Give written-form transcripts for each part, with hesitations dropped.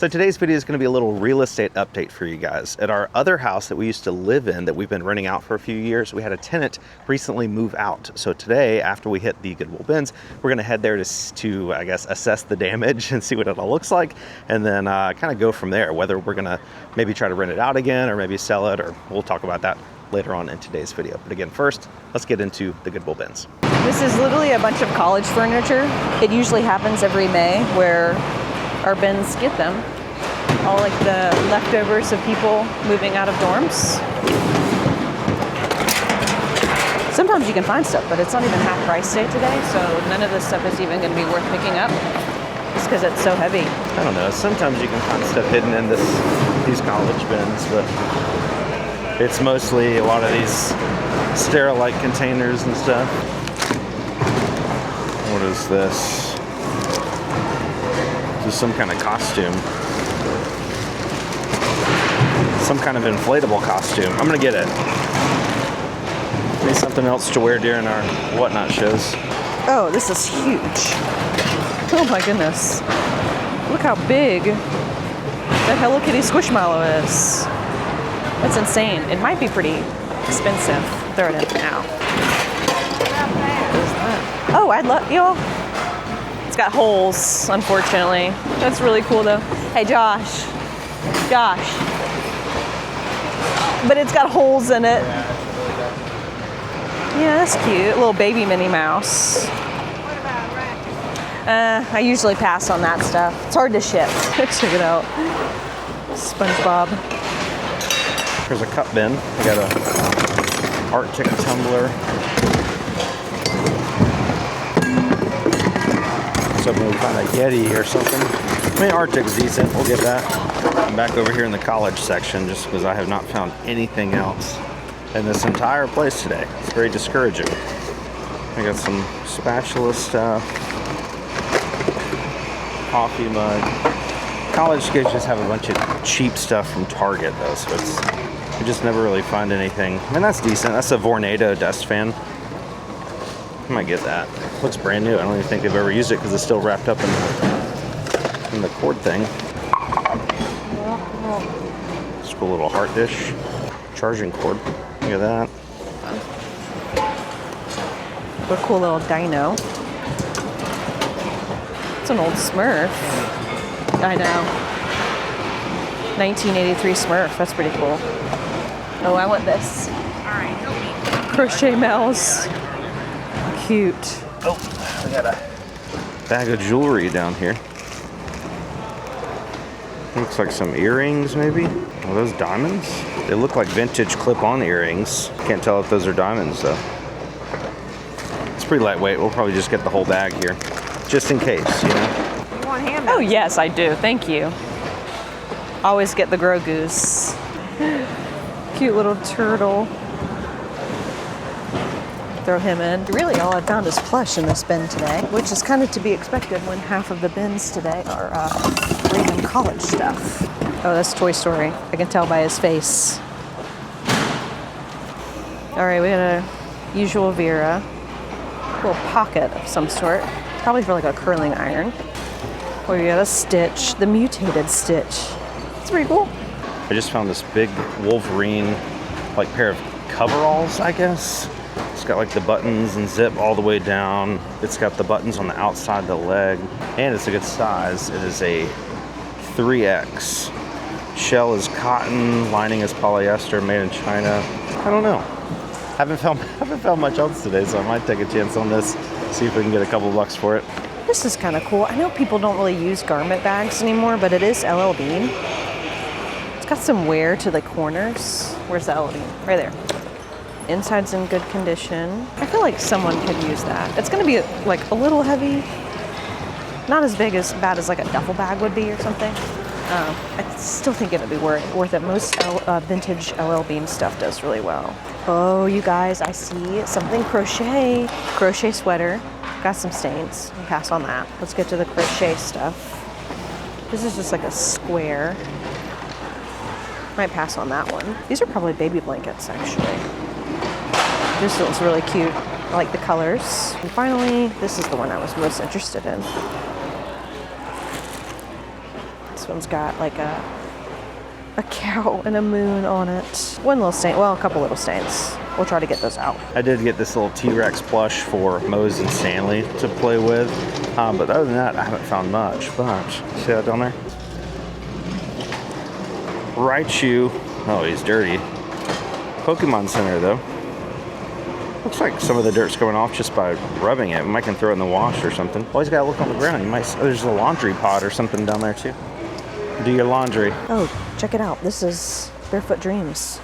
So today's video is going to be a little real estate update for you guys. At our other house that we used to live in that we've been renting out for a few years, we had a tenant recently move out. So today, after we hit the Goodwill bins, we're going to head there to I guess, assess the damage and see what it all looks like, and then kind of go from there, whether we're going to maybe try to rent it out again or maybe sell it, or we'll talk about that later on in today's video. But again, first, let's get into the Goodwill bins. This is literally a bunch of college furniture. It usually happens every May where our bins get them. All like the leftovers of people moving out of dorms. Sometimes you can find stuff, but it's not even half price day today, so none of this stuff is even going to be worth picking up just because it's so heavy. I don't know, sometimes you can find stuff hidden in these college bins, but it's mostly a lot of these Sterilite containers and stuff. What is this? This is some kind of costume. Some kind of inflatable costume. I'm gonna get it. Maybe something else to wear during our whatnot shows. Oh, this is huge. Oh my goodness. Look how big that Hello Kitty Squishmallow is. That's insane. It might be pretty expensive. Throw it in now. Oh, I'd love, y'all. It's got holes, unfortunately. That's really cool though. Hey, Josh. But it's got holes in it. Yeah, that's cute. A little baby Minnie Mouse. I usually pass on that stuff. It's hard to ship. Check it out. SpongeBob. Here's a cup bin. I got a Arctic tumbler. So we find a Yeti or something. I mean, Arctic's decent. We'll get that. I'm back over here in the college section just because I have not found anything else in this entire place today. It's very discouraging. I got some spatula stuff, coffee mug. College kids just have a bunch of cheap stuff from Target though, so you just never really find anything. I mean, that's decent. That's a Vornado dust fan. I might get that. Looks brand new. I don't even think they've ever used it because it's still wrapped up in the cord thing. It's a cool little heart dish. Charging cord. Look at that. What a cool little dino. It's an old Smurf. I know. 1983 Smurf. That's pretty cool. Oh, I want this. Alright, help me. Crochet mouse. Cute. Oh, I got a bag of jewelry down here. Looks like some earrings, maybe? Are those diamonds? They look like vintage clip-on earrings. Can't tell if those are diamonds, though. It's pretty lightweight. We'll probably just get the whole bag here, just in case, you know? You want handbags? Oh, yes, I do. Thank you. Always get the Grogu's. Cute little turtle. Throw him in. Really, all I found is plush in this bin today, which is kind of to be expected when half of the bins today are random college stuff. Oh, that's Toy Story. I can tell by his face. All right, we got a usual Vera, a little pocket of some sort, probably for like a curling iron. Oh, we got a Stitch, the mutated Stitch. It's pretty cool. I just found this big Wolverine, like pair of coveralls, I guess. It's got like the buttons and zip all the way down. It's got the buttons on the outside of the leg, and it's a good size. It is a 3X. Shell is cotton, lining is polyester, made in China. I don't know. Haven't found much else today, so I might take a chance on this. See if we can get a couple bucks for it. This is kind of cool. I know people don't really use garment bags anymore, but it is LL Bean. It's got some wear to the corners. Where's the LL Bean? Right there. Inside's in good condition. I feel like someone could use that. It's gonna be like a little heavy. Not as bad as like a duffel bag would be or something. I still think it would be worth it. Most vintage LL Bean stuff does really well. Oh, you guys, I see something crochet. Crochet sweater. Got some stains. I'll pass on that. Let's get to the crochet stuff. This is just like a square. Might pass on that one. These are probably baby blankets, actually. This looks really cute. I like the colors. And finally, this is the one I was most interested in. one's got like a cow and a moon on it. One little stain, well, a couple little stains. We'll try to get those out. I did get this little T-Rex plush for Mose and Stanley to play with, but other than that, I haven't found much. But see that down there? Raichu. Oh, he's dirty. Pokemon Center, though. Looks like some of the dirt's going off just by rubbing it. We might can throw it in the wash or something. Always gotta look on the ground. You might. Oh, there's a laundry pod or something down there too. Do your laundry. Oh, check it out. This is Barefoot Dreams.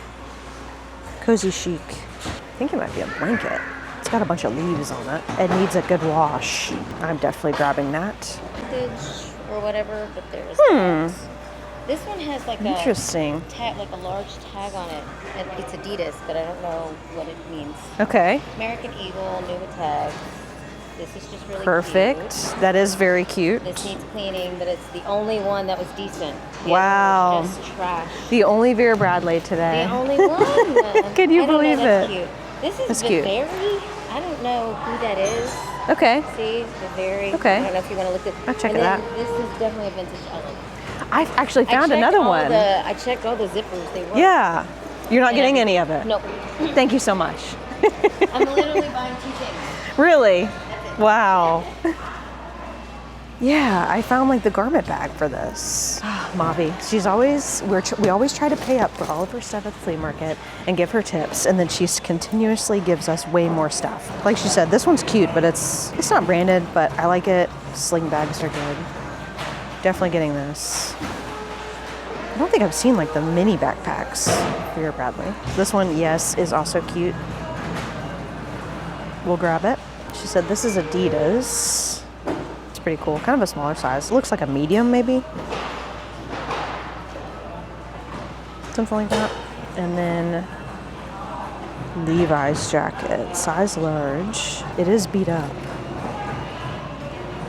Cozy chic. I think it might be a blanket. It's got a bunch of leaves on it. It needs a good wash. I'm definitely grabbing that. Vintage or whatever, but there's this one has like Interesting. a tag, like a large tag on it. And it's Adidas, but I don't know what it means. Okay. American Eagle, new tag. This is just really Perfect. cute. That is very cute. This needs cleaning, but it's the only one that was decent. The Wow. other one was just trash. The only Vera Bradley today. The only one. Can you I don't know, believe that's it? Cute. This is That's the cute. Very. I don't know who that is. Okay. See, the Very. Okay. I don't know if you want to look at. I'll check and it then out. This is definitely a vintage element. I actually found I checked another all one. I checked all the zippers. They were. Yeah. You're not getting any of it? Nope. Thank you so much. I'm literally buying 2 things. Really? Wow. Yeah, I found like the garment bag for this. Mavi, we always try to pay up for all of her stuff at the flea market and give her tips, and then she continuously gives us way more stuff. Like she said, this one's cute, but it's not branded, but I like it. Sling bags are good. Definitely getting this. I don't think I've seen like the mini backpacks for your Bradley. This one, yes, is also cute. We'll grab it. She said this is Adidas. It's pretty cool. Kind of a smaller size. It looks like a medium maybe. Something like that. And then Levi's jacket, size large. It is beat up.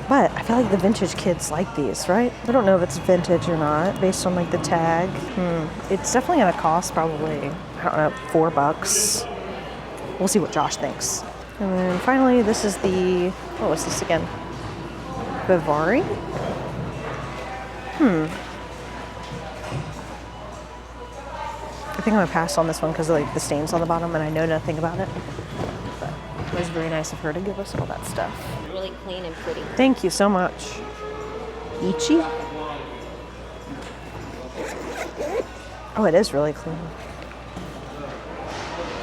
But I feel like the vintage kids like these, right? I don't know if it's vintage or not, based on like the tag. It's definitely gonna cost probably, I don't know, $4. We'll see what Josh thinks. And then finally, this is the, what was this again? Bavari? I think I'm gonna pass on this one because of like the stains on the bottom and I know nothing about it. But it was very nice of her to give us all that stuff. Really clean and pretty. Thank you so much. Ichi? Oh, it is really clean.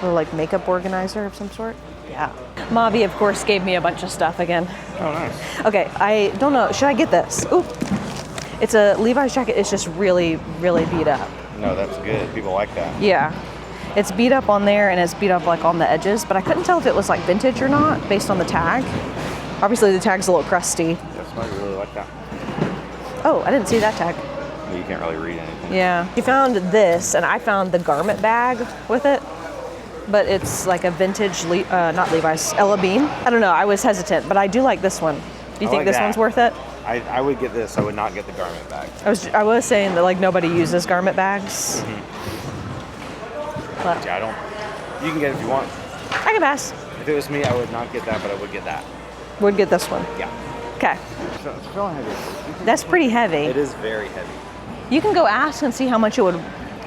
Or like makeup organizer of some sort. Yeah. Mavi, of course, gave me a bunch of stuff again. Oh, nice. Okay, I don't know. Should I get this? Ooh. It's a Levi's jacket. It's just really, really beat up. No, that's good. People like that. Yeah. It's beat up on there and it's beat up like on the edges, but I couldn't tell if it was like vintage or not based on the tag. Obviously the tag's a little crusty. That's why I really like that. Oh, I didn't see that tag. But you can't really read anything. Yeah. You found this and I found the garment bag with it, but it's like a vintage, not Levi's, Ella Bean. I don't know, I was hesitant, but I do like this one. Do you think this one's worth it? I would get this. I would not get the garment bag. I was saying that like nobody uses garment bags. But Yeah, I don't. You can get it if you want. I can pass. If it was me, I would not get that, but I would get that. Would get this one. Yeah. Okay. So it's feeling heavy. That's pretty heavy. It is very heavy. You can go ask and see how much it would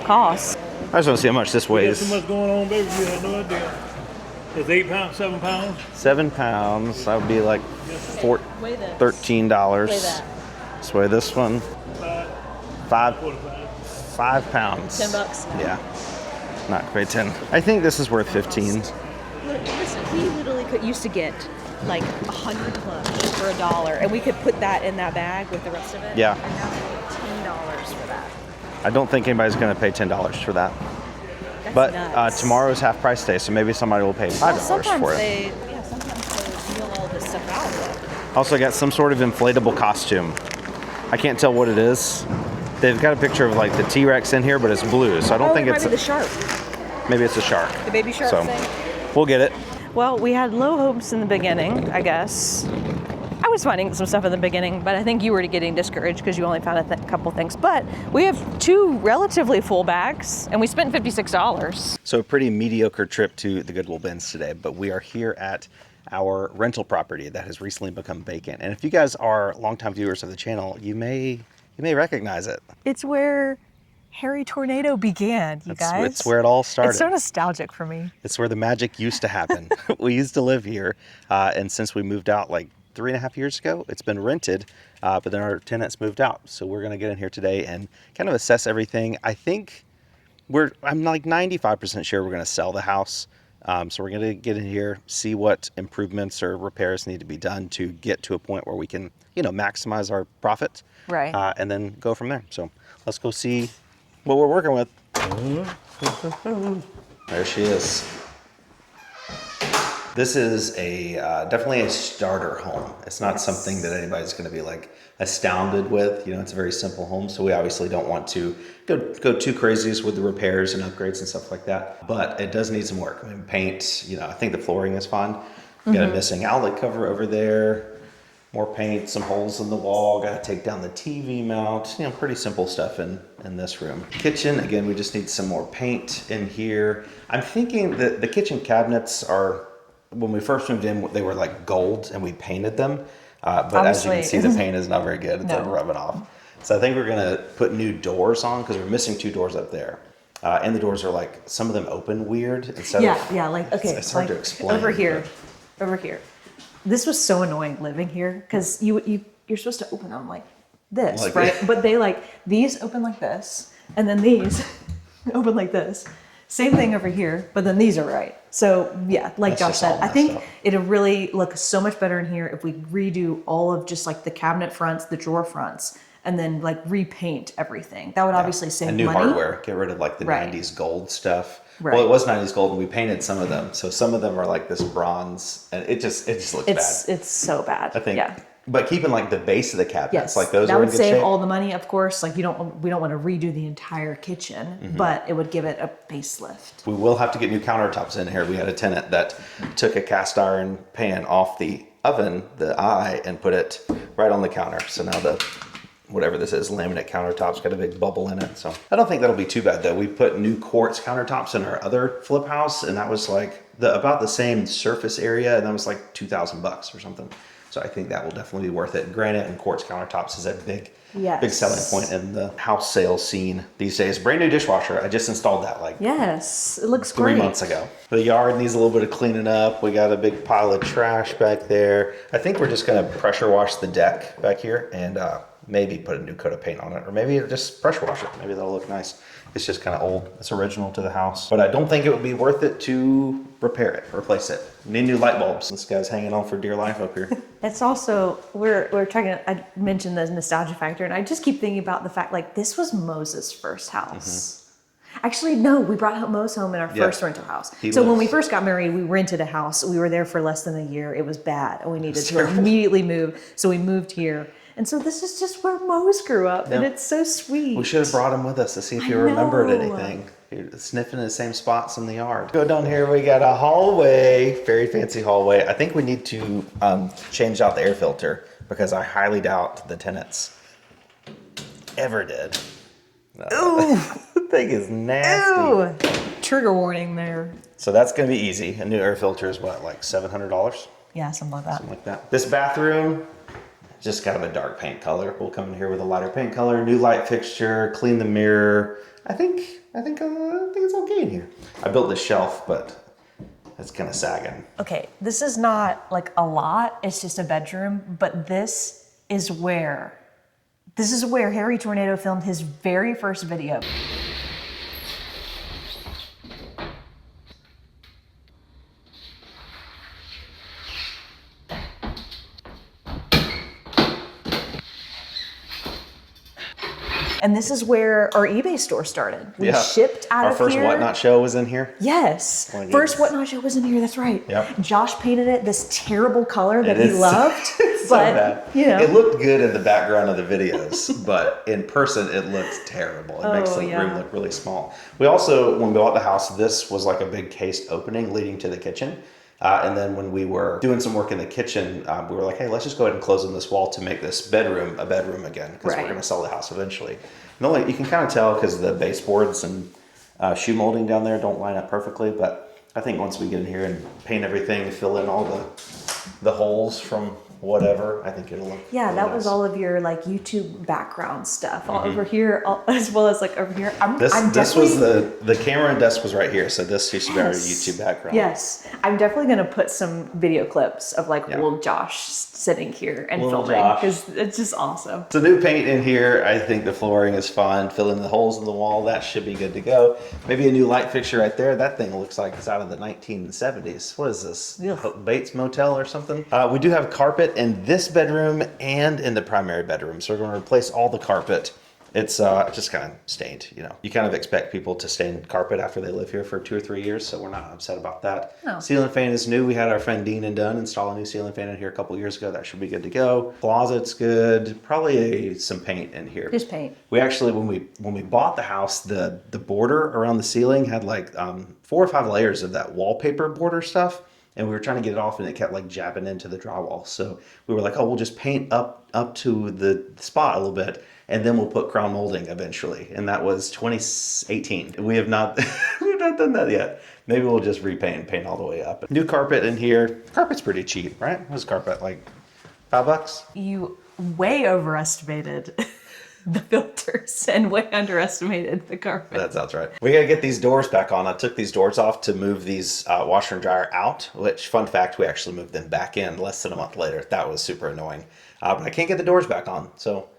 cost. I just want to see how much this There's weighs. so much going on, baby. You have no idea. It's 8 pounds, 7 pounds. 7 pounds. That would be like Weigh this. $13. Weigh that. Let's weigh this one. 5 45. 5 pounds. $10. Yeah. Not quite 10. I think this is worth 15. Listen, we literally used to get like 100 clubs for $1, and we could put that in that bag with the rest of it. Yeah. And now we pay $10 for that. I don't think anybody's going to pay $10 for that. That's But nuts. tomorrow's half price day, so maybe somebody will pay $5 sometimes for it. sometimes they deal all this stuff out. Also got some sort of inflatable costume. I can't tell what it is. They've got a picture of like the T-Rex in here, but it's blue, so I don't think it's the shark, maybe it's a shark. the baby shark So thing. we'll get it. Well, we had low hopes in the beginning, I guess. I was finding some stuff in the beginning, but I think you were getting discouraged because you only found a couple things. But we have 2 relatively full bags, and we spent $56. So a pretty mediocre trip to the Goodwill bins today, but we are here at our rental property that has recently become vacant. And if you guys are longtime viewers of the channel, you may You may recognize it. It's where Harry Tornado began, you guys. It's where it all started. It's so nostalgic for me. It's where the magic used to happen. We used to live here, and since we moved out like 3.5 years ago, it's been rented, but then our tenants moved out. So we're gonna get in here today and kind of assess everything. I think I'm like 95% sure we're gonna sell the house. So we're gonna get in here, see what improvements or repairs need to be done to get to a point where we can, maximize our profit. Right. And then go from there. So let's go see what we're working with. There she is. This is definitely a starter home. It's not something that anybody's going to be like astounded with. It's a very simple home, so we obviously don't want to go too crazy with the repairs and upgrades and stuff like that. But it does need some work. I mean, paint. I think the flooring is fine. Got a missing outlet cover over there. More paint, some holes in the wall. Got to take down the TV mount. Pretty simple stuff in this room. Kitchen, again, we just need some more paint in here. I'm thinking that the kitchen cabinets are, when we first moved in, they were like gold and we painted them. But obviously, as you can see, the paint is not very good. It's like rubbing off. So I think we're gonna put new doors on because we're missing 2 doors up there. And the doors are like, some of them open weird. It's hard to explain. Over here. This was so annoying living here because you're supposed to open them like this, like right? that. But they these open like this, and then these open like this. Same thing over here, but then these are right. So yeah, like Josh said, I think it'll really look so much better in here if we redo all of just like the cabinet fronts, the drawer fronts, and then like repaint everything. That would obviously save money. And new hardware. Get rid of like the 90s gold stuff. Right. Well, it was 90s gold, and we painted some of them. So some of them are like this bronze, and it just looks bad. It's so bad. I think. Yeah. But keeping like the base of the cabinets, Yes, like those that are in would good save shape. all the money, of course. Like we don't want to redo the entire kitchen, but it would give it a facelift. We will have to get new countertops in here. We had a tenant that took a cast iron pan off the oven, the eye, and put it right on the counter. So now whatever this is, laminate countertops, got a big bubble in it. So I don't think that'll be too bad though. We put new quartz countertops in our other flip house, and that was like about the same surface area, and that was like $2,000 or something. So I think that will definitely be worth it. Granite and quartz countertops is a big selling point in the house sales scene these days. Brand new dishwasher. I just installed that It looks 3 great. months ago. The yard needs a little bit of cleaning up. We got a big pile of trash back there. I think we're just gonna pressure wash the deck back here and maybe put a new coat of paint on it, or maybe just pressure wash it. Maybe that'll look nice. It's just kind of old. It's original to the house, but I don't think it would be worth it to repair it, replace it. We need new light bulbs. This guy's hanging on for dear life up here. It's also, we're trying to, I mentioned the nostalgia factor, and I just keep thinking about the fact, like, this was Mo's first house. Actually, no, we brought Mo's home in our first rental house. When we first got married, we rented a house. We were there for less than a year. It was bad, and we needed to immediately move. So we moved here. And so this is just where Mo's grew up, and it's so sweet. We should have brought him with us to see if you remembered anything. You're sniffing in the same spots in the yard. Go down here, we got a hallway, very fancy hallway. I think we need to change out the air filter because I highly doubt the tenants ever did. Ooh. The thing is nasty. Ooh. Trigger warning there. So that's gonna be easy. A new air filter is what, like $700? Yeah, something like that. Something like that. This bathroom, just kind of a dark paint color. We'll come in here with a lighter paint color, new light fixture, clean the mirror. I think it's okay in here. I built this shelf, but it's kind of sagging. Okay, this is not like a lot. It's just a bedroom, but this is where Harry Tornado filmed his very first video. And this is where our eBay store started. We shipped out of here. Our first Whatnot show was in here? Yes. First Whatnot show was in here, that's right. Yep. Josh painted it this terrible color that he loved. It's so bad. You know. It looked good in the background of the videos, but in person it looks terrible. It makes the room look really small. We also, when we bought the house, this was like a big cased opening leading to the kitchen. And then when we were doing some work in the kitchen, we were like, hey, let's just go ahead and close in this wall to make this bedroom a bedroom again, because we're going to sell the house eventually. And you can kind of tell because the baseboards and shoe molding down there don't line up perfectly, but I think once we get in here and paint everything, fill in all the holes from whatever, I think it'll look Yeah, really that was nice. all of your like YouTube background stuff all over here, as well as like over here. I'm This definitely, was the camera and desk was right here, so this used to be our Yes. YouTube background. Yes, I'm definitely gonna put some video clips of like Yeah. little Josh sitting here and Little filming Josh. because it's just awesome. So new paint in here. I think the flooring is fine. Fill in the holes in the wall. That should be good to go. Maybe a new light fixture right there. That thing looks like it's out of the 1970s. What is this? Ugh. Bates Motel or something? We do have carpet in this bedroom and in the primary bedroom. So we're going to replace all the carpet. It's just kind of stained, you know. You kind of expect people to stain carpet after they live here for 2 or 3 years, so we're not upset about that. No. Ceiling fan is new. We had our friend Dean and Dunn install a new ceiling fan in here a couple years ago. That should be good to go. Closet's good. Probably some paint in here. Just paint. We actually, when we bought the house, the border around the ceiling had like 4 or 5 layers of that wallpaper border stuff. And we were trying to get it off, and it kept like jabbing into the drywall. So we were like, oh, we'll just paint up to the spot a little bit, and then we'll put crown molding eventually. And that was 2018. We have not we've not done that yet. Maybe we'll just repaint and paint all the way up. New carpet in here. Carpet's pretty cheap, right? What's carpet like? $5? You way overestimated the filters and way underestimated the carpet. That sounds right. We gotta get these doors back on. I took these doors off to move these washer and dryer out, which, fun fact, we actually moved them back in less than a month later. That was super annoying. But I can't get the doors back on, so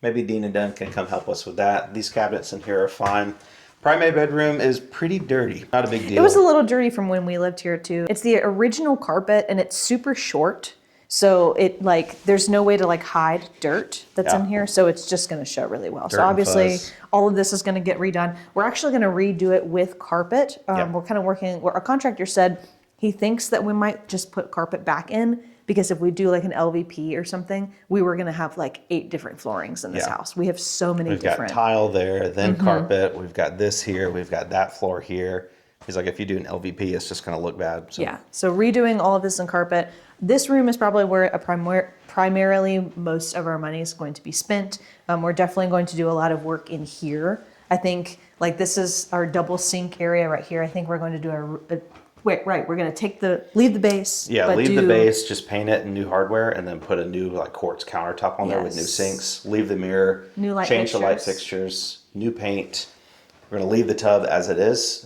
maybe Dean and Dunn can come help us with that. These cabinets in here are fine. Primary bedroom is pretty dirty. Not a big deal. It was a little dirty from when we lived here too. It's the original carpet and it's super short. So it like, there's no way to like hide dirt that's in Yeah. here. So it's just gonna show really well. Dirt So and obviously fuzz. all of this is gonna get redone. We're actually gonna redo it with carpet. Yeah. We're kind of working, our contractor said he thinks that we might just put carpet back in because if we do like an LVP or something, we were gonna have like 8 different floorings in this Yeah. house. We have so many We've got different. tile there, then carpet. We've got this here. We've got that floor here. He's like, if you do an LVP, it's just gonna look bad. So Yeah, so redoing all of this in carpet. This room is probably where primarily most of our money is going to be spent. We're definitely going to do a lot of work in here. I think like this is our double sink area right here. I think we're going to do we're going to leave the base. yeah, but leave the base, just paint it in new hardware, and then put a new like quartz countertop on there with new Yes. sinks. Leave the mirror, New light change the light fixtures. fixtures, new paint. We're gonna leave the tub as it is.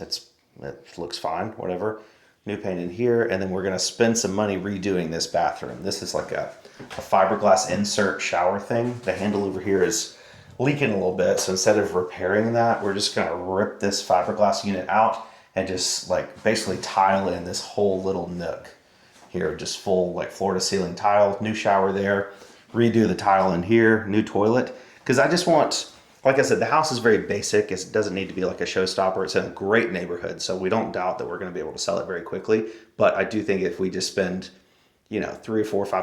It looks fine, whatever. New paint in here, and then we're gonna spend some money redoing this bathroom. This is like a fiberglass insert shower thing. The handle over here is leaking a little bit, so instead of repairing that, we're just gonna rip this fiberglass unit out and just like basically tile in this whole little nook here, just full like floor to ceiling tile, new shower there, redo the tile in here, new toilet. Because I just want, like I said, the house is very basic. It doesn't need to be like a showstopper. It's in a great neighborhood, so we don't doubt that we're going to be able to sell it very quickly. But I do think if we just spend, you know, $3,000 or $4,000 or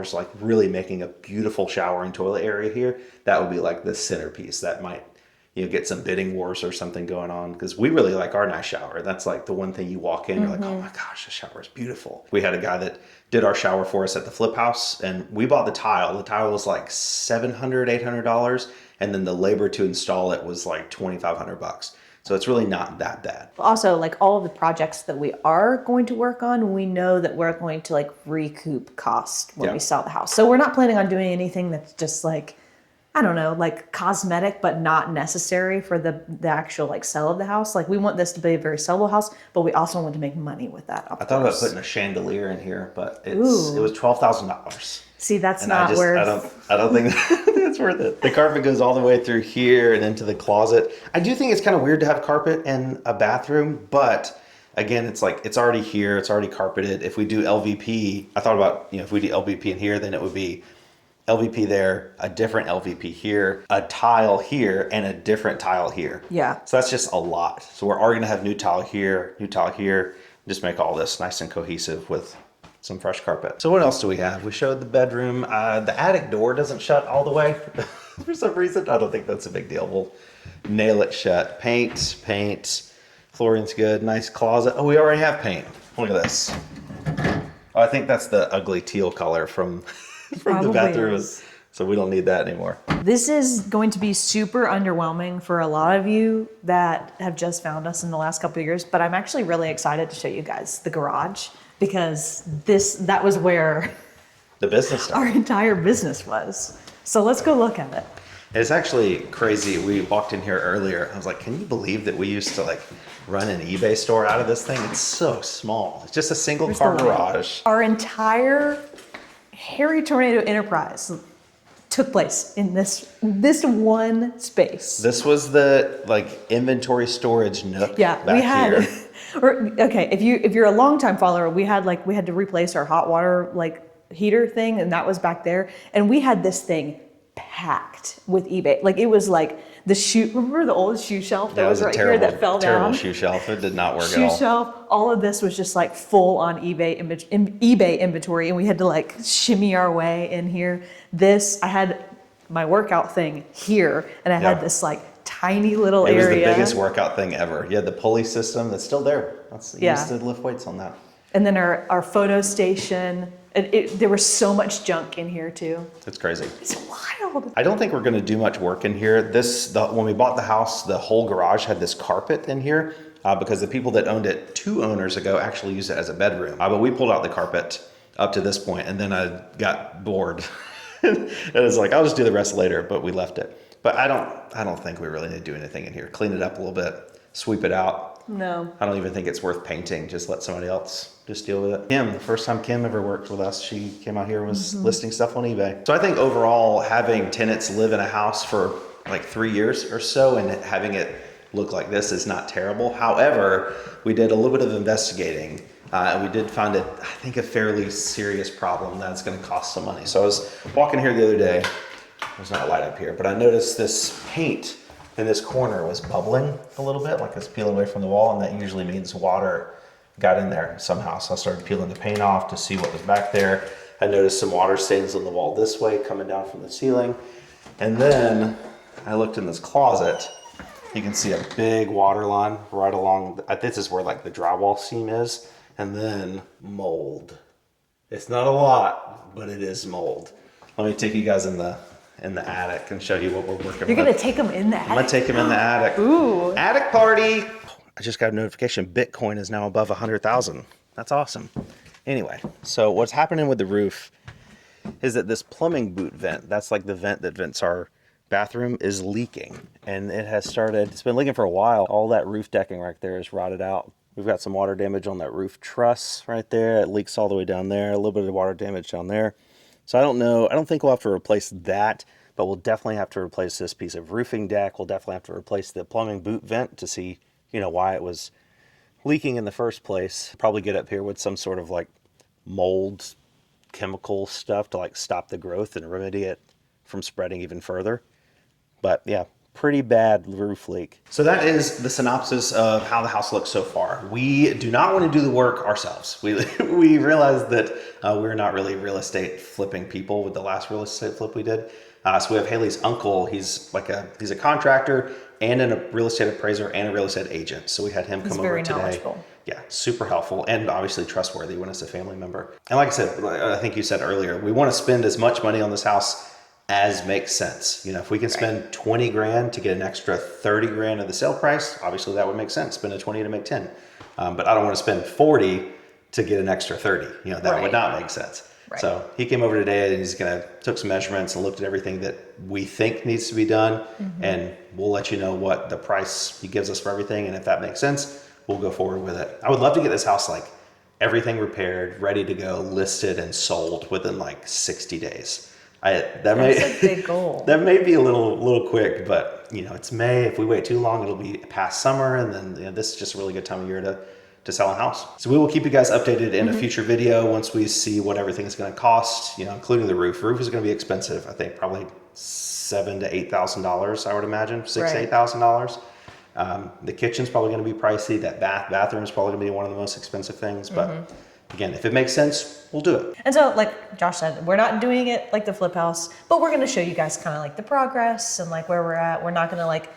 $5,000, like really making a beautiful shower and toilet area here, that would be like the centerpiece. That might, you know, get some bidding wars or something going on, because we really like our nice shower. That's like the one thing you walk in, you're like, oh my gosh, the shower is beautiful. We had a guy that did our shower for us at the flip house, and we bought the tile. The tile was like $700, $800, and then the labor to install it was like $2,500. So it's really not that bad. Also, like all of the projects that we are going to work on, we know that we're going to like recoup cost when Yeah. we sell the house. So we're not planning on doing anything that's just like, I don't know, like cosmetic, but not necessary for the actual like sell of the house. Like we want this to be a very sellable house, but we also want to make money with that. I thought about putting a chandelier in here, but it Ooh. was $12,000. See, that's And not worth. I don't think that's worth it. The carpet goes all the way through here and into the closet. I do think it's kind of weird to have carpet in a bathroom, but again, it's like, it's already here. It's already carpeted. If we do LVP, I thought about, you know, if we do LVP in here, then it would be LVP there, a different LVP here, a tile here, and a different tile here. Yeah. So that's just a lot. So we're already gonna have new tile here, just make all this nice and cohesive with some fresh carpet. So what else do we have? We showed the bedroom. The attic door doesn't shut all the way for some reason. I don't think that's a big deal. We'll nail it shut. Paint. Flooring's good. Nice closet. Oh, we already have paint. Look at this. Oh, I think that's the ugly teal color from the Probably bathroom. is. So we don't need that anymore. This is going to be super underwhelming for a lot of you that have just found us in the last couple of years, but I'm actually really excited to show you guys the garage, because that was where The business Our started. entire business was. So let's go look at it. It's actually crazy. We walked in here earlier. I was like, can you believe that we used to like run an eBay store out of this thing? It's so small. It's just a single Where's car the light? garage. Our entire Harry Tornado enterprise took place in this one space. This was the like inventory storage nook Yeah, back we had. here. Okay, if you're a longtime follower, we had to replace our hot water like heater thing, and that was back there, and we had this thing packed with eBay. Like it was like the shoe. Remember the old shoe shelf that was right here that fell terrible down? shoe shelf. It did not work at Shoe all. shelf. All of this was just like full on eBay inventory, and we had to like shimmy our way in here. I had my workout thing here, and I had this like tiny little It was area. the biggest workout thing ever. You had the pulley system that's still there. You used to lift weights on that. And then our photo station. There was so much junk in here too. It's crazy. It's wild. I don't think we're going to do much work in here. When we bought the house, the whole garage had this carpet in here because the people that owned it 2 owners ago actually used it as a bedroom. But we pulled out the carpet up to this point, and then I got bored. It was like, I'll just do the rest later, but we left it. But I don't think we really need to do anything in here. Clean it up a little bit, sweep it out. No. I don't even think it's worth painting. Just let somebody else just deal with it. Kim, the first time Kim ever worked with us, she came out here, was listing stuff on eBay. So I think overall, having tenants live in a house for like 3 years or so and having it look like this is not terrible. However, we did a little bit of investigating and we did find I think a fairly serious problem that's going to cost some money. So I was walking here the other day. There's not a light up here, but I noticed this paint in this corner was bubbling a little bit, like it's peeling away from the wall, and that usually means water got in there somehow. So I started peeling the paint off to see what was back there. I noticed some water stains on the wall this way coming down from the ceiling. And then I looked in this closet. You can see a big water line right along. This is where like the drywall seam is. And then mold. It's not a lot, but it is mold. Let me take you guys in the attic and show you what we're working with. You're gonna take them in the attic? I'm gonna take him in the attic. Ooh. Attic party. I just got a notification. Bitcoin is now above 100,000. That's awesome. Anyway, so what's happening with the roof is that this plumbing boot vent, that's like the vent that vents our bathroom, is leaking. And it's been leaking for a while. All that roof decking right there is rotted out. We've got some water damage on that roof truss right there. It leaks all the way down there. A little bit of water damage down there. So I don't know. I don't think we'll have to replace that, but we'll definitely have to replace this piece of roofing deck. We'll definitely have to replace the plumbing boot vent to see, why it was leaking in the first place. Probably get up here with some sort of like mold chemical stuff to like stop the growth and remedy it from spreading even further. But yeah, pretty bad roof leak. So that is the synopsis of how the house looks so far. We do not want to do the work ourselves. We realized that we're not really real estate flipping people with the last real estate flip we did. So we have Haley's uncle. He's a contractor and a real estate appraiser and a real estate agent. So we had him come over today. Knowledgeable. Yeah, super helpful and obviously trustworthy when it's a family member. And like I said, I think you said earlier, we want to spend as much money on this house as makes sense. If we can spend 20 grand to get an extra 30 grand of the sale price, obviously that would make sense. Spend a 20 to make 10. But I don't want to spend 40 to get an extra 30. That would not make sense. Right. So he came over today and he's took some measurements and looked at everything that we think needs to be done. And we'll let you know what the price he gives us for everything. And if that makes sense, we'll go forward with it. I would love to get this house like everything repaired, ready to go, listed and sold within like 60 days. That's a big goal. That may be a little quick, but it's May. If we wait too long, it'll be past summer, and then this is just a really good time of year to sell a house. So we will keep you guys updated in a future video once we see what everything is going to cost, including the roof. Roof is going to be expensive. I think probably $7,000 to $8,000. I would imagine $6,000 to $8,000. The kitchen's probably going to be pricey. That bathroom is probably going to be one of the most expensive things, but. Again, if it makes sense, we'll do it. And so, like Josh said, we're not doing it like the flip house, but we're going to show you guys kind of like the progress and like where we're at. We're not going to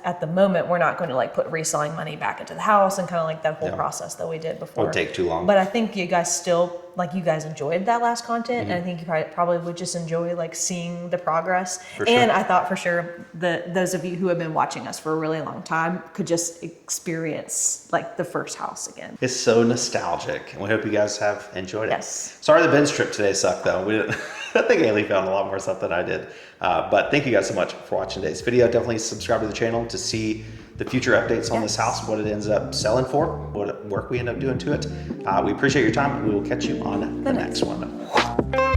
at the moment, we're not going to like put reselling money back into the house and kind of like that whole process that we did before. It would take too long. But I think you guys still like you guys enjoyed that last content, and I think you probably would just enjoy like seeing the progress. For sure. And I thought for sure that those of you who have been watching us for a really long time could just experience like the first house again. It's so nostalgic, and we hope you guys have enjoyed it. Yes. Sorry the bench trip today sucked though. We didn't. I think Ailey found a lot more stuff than I did. But thank you guys so much for watching today's video. Definitely subscribe to the channel to see the future updates on this house, what it ends up selling for, what work we end up doing to it. We appreciate your time, and we will catch you on the next one.